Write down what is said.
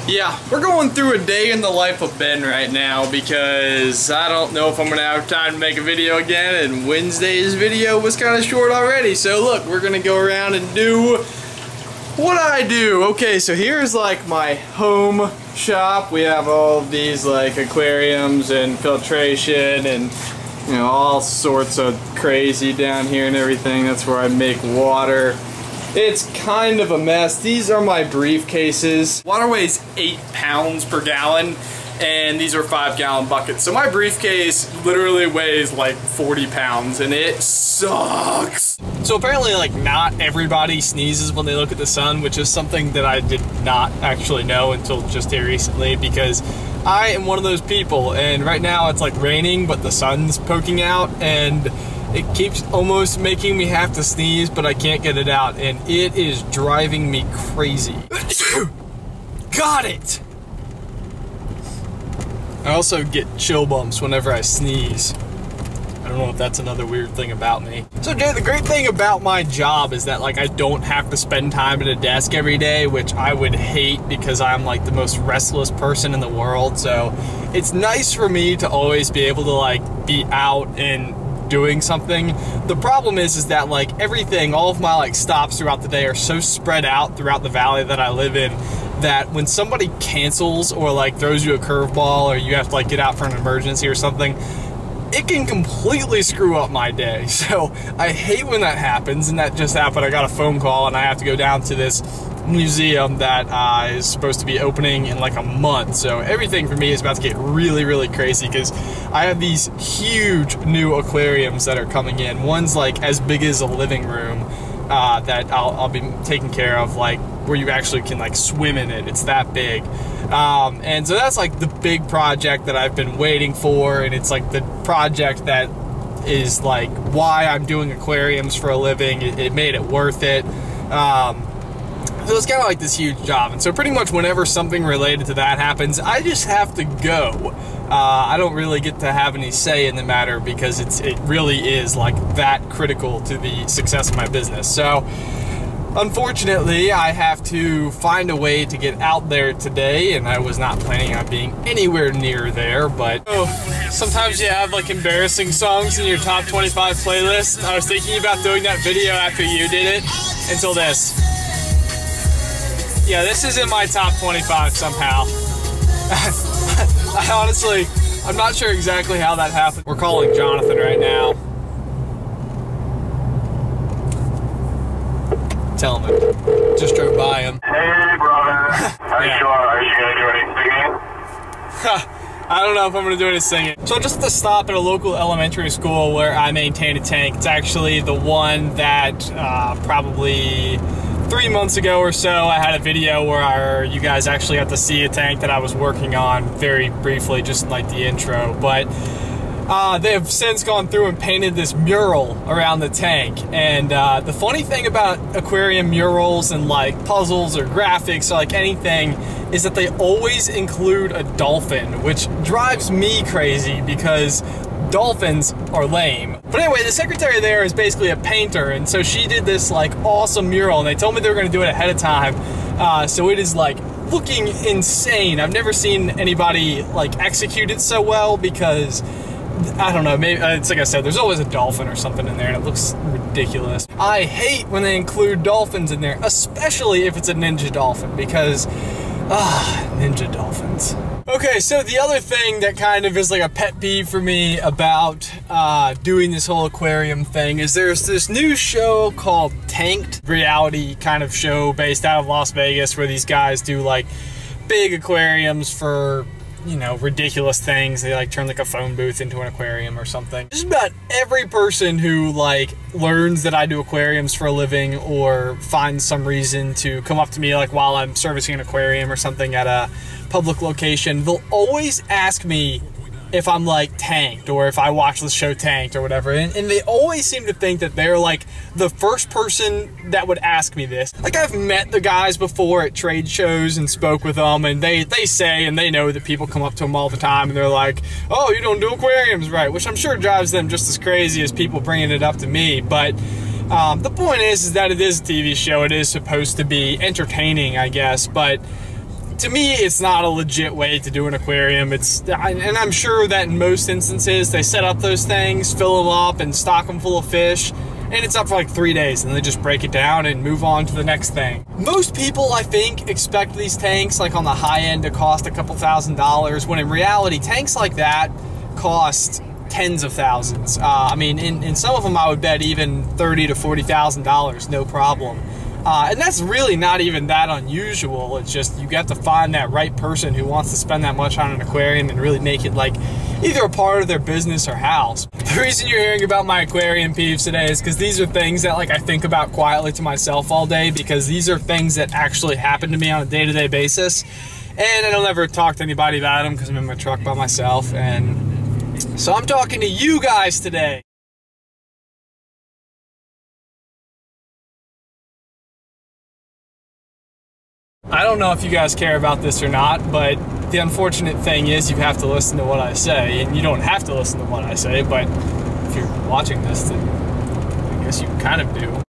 Yeah, we're going through a day in the life of Ben right now because I don't know if I'm gonna have time to make a video again, and Wednesday's video was kind of short already. So look, we're gonna go around and do what I do. Okay, so here's like my home shop. We have all of these like aquariums and filtration and all sorts of crazy down here and everything. That's where I make water. It's kind of a mess. These are my briefcases. Water weighs 8 pounds per gallon, and these are 5-gallon buckets. So my briefcase literally weighs like 40 pounds, and it sucks. So apparently, like, not everybody sneezes when they look at the sun, which is something that I did not actually know until just here recently, because I am one of those people, and right now it's like raining, but the sun's poking out, and it keeps almost making me have to sneeze, but I can't get it out, and it is driving me crazy. Got it! I also get chill bumps whenever I sneeze. I don't know if that's another weird thing about me. So Jay, the great thing about my job is that like I don't have to spend time at a desk every day, which I would hate because I'm like the most restless person in the world. So it's nice for me to always be able to like be out and doing something. The problem is that like everything, all of my like stops throughout the day are so spread out throughout the valley that I live in that when somebody cancels or like throws you a curveball or you have to like get out for an emergency or something, it can completely screw up my day. So I hate when that happens, and that just happened. I got a phone call and I have to go down to this museum that is supposed to be opening in like a month. So everything for me is about to get really, really crazy because I have these huge new aquariums that are coming in. One's like as big as a living room that I'll be taking care of, like where you actually can like swim in it. It's that big. And so that's like the big project that I've been waiting for, and it's like the project that is like why I'm doing aquariums for a living. It made it worth it. So it's kind of like this huge job, and so pretty much whenever something related to that happens, I just have to go. I don't really get to have any say in the matter because it really is like that critical to the success of my business. So unfortunately, I have to find a way to get out there today, and I was not planning on being anywhere near there, but sometimes you have like embarrassing songs in your top 25 playlist. I was thinking about doing that video after you did it until this. Yeah, this is in my top 25 somehow. I honestly, I'm not sure exactly how that happened. We're calling Jonathan right now. Tell him it. Just drove by him. Hey, brother. Are you sure? Are you going to do any singing? I don't know if I'm going to do any singing. So just to stop at a local elementary school where I maintain a tank. It's actually the one that probably 3 months ago or so, I had a video where you guys actually got to see a tank that I was working on very briefly, just like the intro. But they have since gone through and painted this mural around the tank. And the funny thing about aquarium murals and like puzzles or graphics or like anything is that they always include a dolphin, which drives me crazy because dolphins are lame. But anyway, the secretary there is basically a painter, and so she did this like awesome mural, and they told me they were going to do it ahead of time. So it is like looking insane. I've never seen anybody like execute it so well because I don't know, maybe it's like I said, there's always a dolphin or something in there and it looks ridiculous. I hate when they include dolphins in there, especially if it's a ninja dolphin, because ninja dolphins. Okay, so the other thing that kind of is like a pet peeve for me about doing this whole aquarium thing is there's this new show called Tanked, reality kind of show based out of Las Vegas, where these guys do like big aquariums for, you know, ridiculous things. They like turn like a phone booth into an aquarium or something. Just about every person who like learns that I do aquariums for a living or finds some reason to come up to me like while I'm servicing an aquarium or something at a public location, they'll always ask me if I'm like tanked or if I watch the show Tanked or whatever, and they always seem to think that they're like the first person that would ask me this. Like, I've met the guys before at trade shows and spoke with them, and they say, and they know that people come up to them all the time and they're like, oh, you don't do aquariums right, which I'm sure drives them just as crazy as people bringing it up to me. But the point is that it is a TV show. It is supposed to be entertaining, I guess, but to me, it's not a legit way to do an aquarium. And I'm sure that in most instances, they set up those things, fill them up, and stock them full of fish, and it's up for like 3 days, and they just break it down and move on to the next thing. Most people, I think, expect these tanks, like on the high end, to cost a couple $1,000s, when in reality, tanks like that cost tens of thousands. I mean, in some of them, I would bet even $30,000 to $40,000, no problem. And that's really not even that unusual. It's just you got to find that right person who wants to spend that much on an aquarium and really make it like either a part of their business or house. The reason you're hearing about my aquarium peeves today is because these are things that like I think about quietly to myself all day, because these are things that actually happen to me on a day-to-day basis, and I don't ever talk to anybody about them because I'm in my truck by myself. And so I'm talking to you guys today. I don't know if you guys care about this or not, but the unfortunate thing is you have to listen to what I say, and you don't have to listen to what I say, but if you're watching this, then I guess you kind of do.